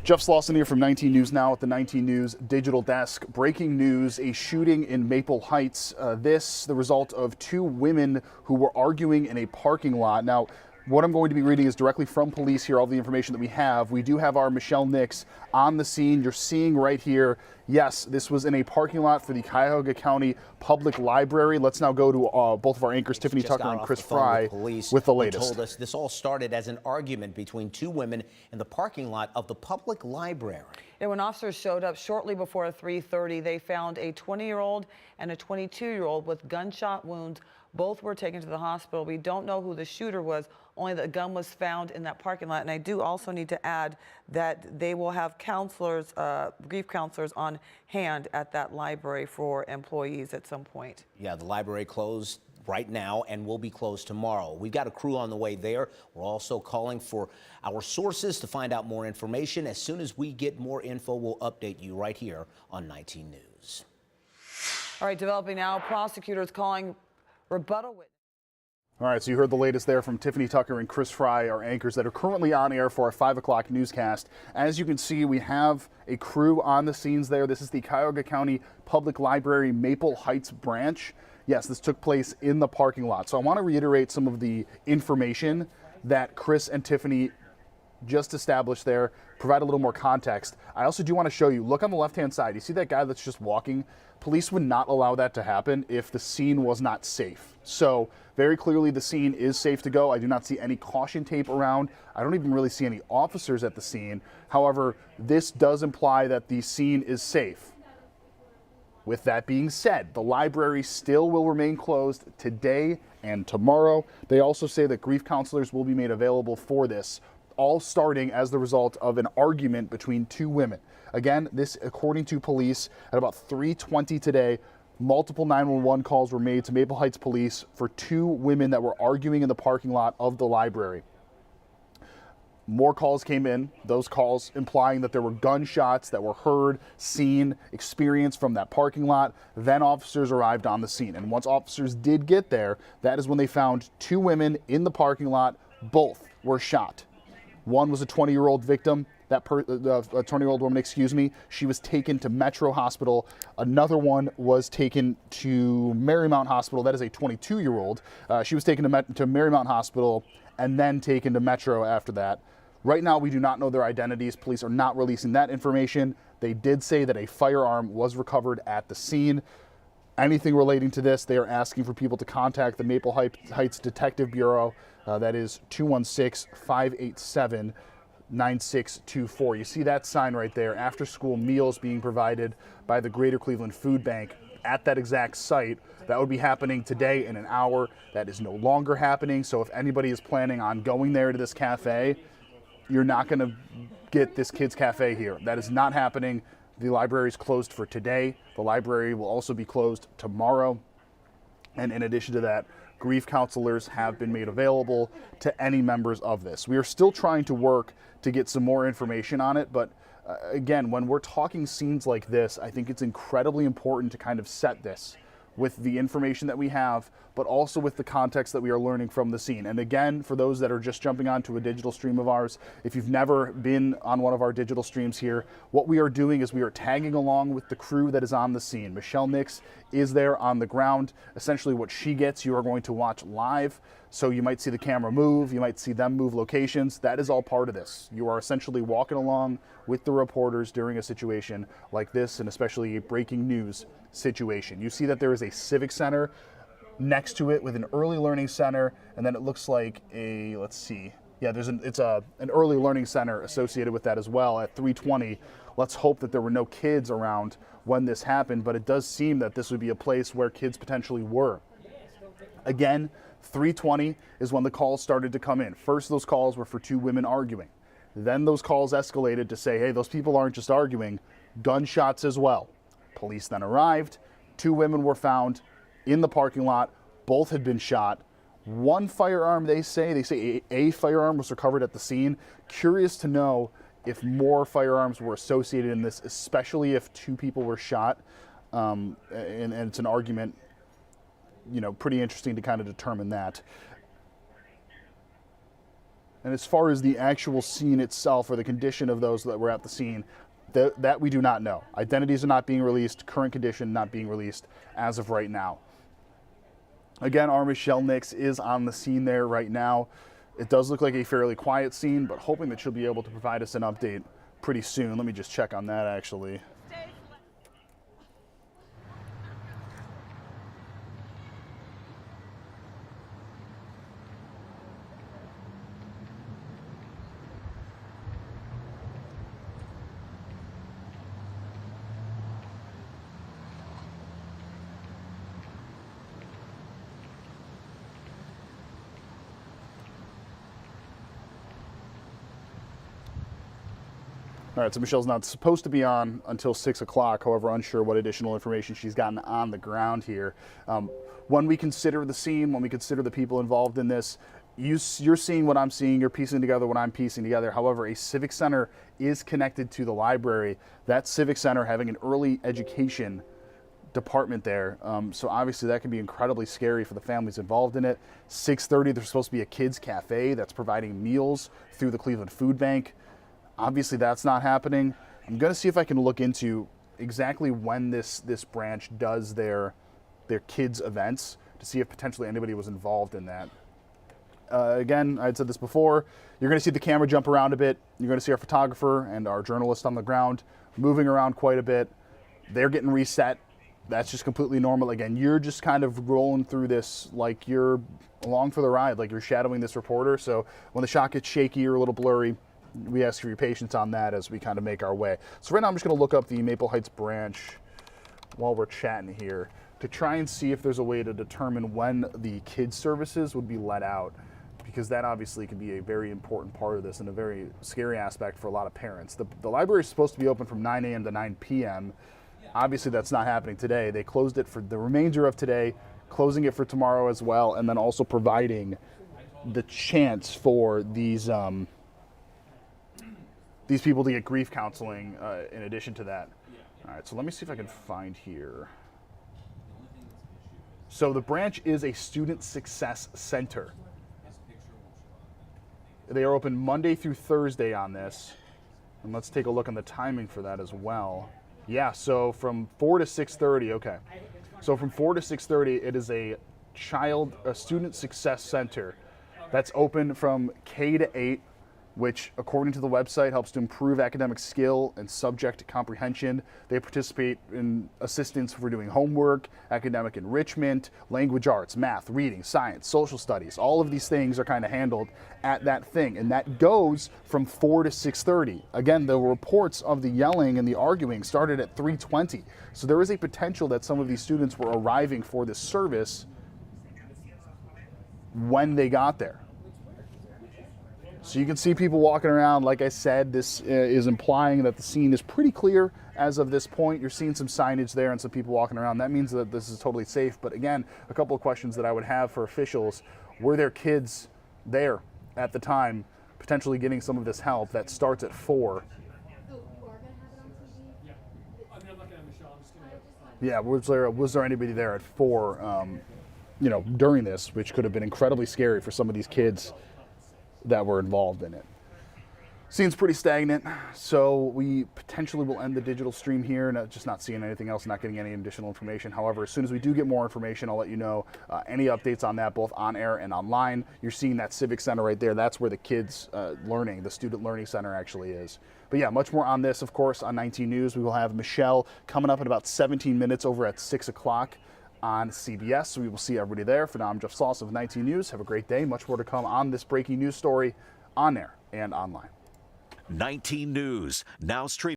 Jeff Slauson here from 19 News Now at the 19 News Digital Desk. Breaking news, a shooting in Maple Heights. The result of two women who were arguing in a parking lot. Now, what I'm going to be reading is directly from police here, all the information that we have. We do have our Michelle Nix on the scene. You're seeing right here, yes, this was in a parking lot for the Cuyahoga County Public Library. Let's now go to both of our anchors, Tiffany Tucker and Chris Fry, with the latest. Told us this all started as an argument between two women in the parking lot of the public library. And when officers showed up shortly before 3:30, they found a 20-year-old and a 22-year-old with gunshot wounds. Both were taken to the hospital. We don't know who the shooter was, only the gun was found in that parking lot. And I do also need to add that they will have counselors, grief counselors on hand at that library for employees at some point. Yeah, the library closed right now and will be closed tomorrow. We've got a crew on the way there. We're also calling for our sources to find out more information. As soon as we get more info, we'll update you right here on 19 News. All right, developing now, prosecutors calling rebuttal witness. All right, so you heard the latest there from Tiffany Tucker and Chris Fry, our anchors that are currently on air for our 5 o'clock newscast. As you can see, we have a crew on the scenes there. This is the Cuyahoga County Public Library Maple Heights branch. Yes, this took place in the parking lot. So I want to reiterate some of the information that Chris and Tiffany just established there, provide a little more context. I also do want to show you, look on the left-hand side. You see that guy that's just walking? Police would not allow that to happen if the scene was not safe. So very clearly the scene is safe to go. I do not see any caution tape around. I don't even really see any officers at the scene. However, this does imply that the scene is safe. With that being said, the library still will remain closed today and tomorrow. They also say that grief counselors will be made available for this, all starting as the result of an argument between two women. Again, this according to police at about 3:20 today, multiple 911 calls were made to Maple Heights Police for two women that were arguing in the parking lot of the library. More calls came in, those calls implying that there were gunshots that were heard, seen, experienced from that parking lot. Then officers arrived on the scene. And once officers did get there, that is when they found two women in the parking lot. Both were shot. One was a 20-year-old victim, a 20-year-old woman, excuse me. She was taken to Metro Hospital. Another one was taken to Marymount Hospital. That is a 22-year-old. She was taken to Marymount Hospital and then taken to Metro after that. Right now, we do not know their identities. Police are not releasing that information. They did say that a firearm was recovered at the scene. Anything relating to this, they are asking for people to contact the Maple Heights Detective Bureau. That is 216-587-9624. You see that sign right there, after school meals being provided by the Greater Cleveland Food Bank at that exact site. That would be happening today in an hour. That is no longer happening. So if anybody is planning on going there to this cafe, you're not going to get this kids' cafe here. That is not happening. The library is closed for today. The library will also be closed tomorrow. And in addition to that, grief counselors have been made available to any members of this. We are still trying to work to get some more information on it, but again, when we're talking scenes like this, I think it's incredibly important to kind of set this with the information that we have, but also with the context that we are learning from the scene. And again, for those that are just jumping onto a digital stream of ours, if you've never been on one of our digital streams here, what we are doing is we are tagging along with the crew that is on the scene. Michelle Nix is there on the ground. Essentially what she gets, you are going to watch live. So you might see the camera move, you might see them move locations. That is all part of this. You are essentially walking along with the reporters during a situation like this, and especially a breaking news situation. You see that there is a civic center next to it with an early learning center, and then it looks like a, let's see, yeah, it's an early learning center associated with that as well at 3:20. Let's hope that there were no kids around when this happened, but it does seem that this would be a place where kids potentially were. Again, 3:20 is when the calls started to come in. First, those calls were for two women arguing. Then those calls escalated to say, hey, those people aren't just arguing, gunshots as well. Police then arrived. Two women were found in the parking lot. Both had been shot. One firearm, they say a firearm was recovered at the scene. Curious to know if more firearms were associated in this, especially if two people were shot. And it's an argument, you know, pretty interesting to kind of determine that. And as far as the actual scene itself or the condition of those that were at the scene, that we do not know. Identities are not being released, current condition not being released as of right now. Again, our Michelle Nix is on the scene there right now. It does look like a fairly quiet scene, but hoping that she'll be able to provide us an update pretty soon. Let me just check on that actually. All right, so Michelle's not supposed to be on until 6 o'clock. However, unsure what additional information she's gotten on the ground here. When we consider the scene, when we consider the people involved in this, you're seeing what I'm seeing, you're piecing together what I'm piecing together. However, a civic center is connected to the library. That civic center having an early education department there. So obviously that can be incredibly scary for the families involved in it. 6:30, there's supposed to be a kids cafe that's providing meals through the Cleveland Food Bank. Obviously that's not happening. I'm gonna see if I can look into exactly when this branch does their kids events to see if potentially anybody was involved in that. Again, I'd said this before, you're gonna see the camera jump around a bit. You're gonna see our photographer and our journalist on the ground moving around quite a bit. They're getting reset. That's just completely normal. Again, you're just kind of rolling through this like you're along for the ride, like you're shadowing this reporter. So when the shot gets shaky or a little blurry, we ask for your patience on that as we kind of make our way. So right now I'm just gonna look up the Maple Heights branch while we're chatting here to try and see if there's a way to determine when the kids services would be let out, because that obviously can be a very important part of this and a very scary aspect for a lot of parents. The library is supposed to be open from 9 a.m. to 9 p.m. Obviously that's not happening today. They closed it for the remainder of today, closing it for tomorrow as well, and then also providing the chance for these people to get grief counseling in addition to that. All right, so let me see if I can find here. So the branch is a student success center. They are open Monday through Thursday on this. And let's take a look on the timing for that as well. Yeah, so from 4 to 6:30, okay. So from 4 to 6:30, it is a student success center that's open from K to 8, which according to the website helps to improve academic skill and subject comprehension. They participate in assistance for doing homework, academic enrichment, language arts, math, reading, science, social studies. All of these things are kind of handled at that thing, and that goes from 4 to 6:30. Again, the reports of the yelling and the arguing started at 3:20. So there is a potential that some of these students were arriving for this service when they got there. So you can see people walking around. Like I said, this is implying that the scene is pretty clear as of this point. You're seeing some signage there and some people walking around. That means that this is totally safe. But again, a couple of questions that I would have for officials. Were there kids there at the time potentially getting some of this help that starts at 4? Yeah, was there anybody there at 4, during this, which could have been incredibly scary for some of these kids that were involved in it. Seems pretty stagnant, so we potentially will end the digital stream here, just not seeing anything else, not getting any additional information. However, as soon as we do get more information, I'll let you know any updates on that, both on air and online. You're seeing that Civic Center right there. That's where the kids learning, the Student Learning Center actually is. But yeah, much more on this, of course, on 19 News. We will have Michelle coming up in about 17 minutes over at 6 o'clock on CBS. So we will see everybody there. For now, I'm Jeff Sauce of 19 News. Have a great day. Much more to come on this breaking news story on air and online. 19 News, now streaming.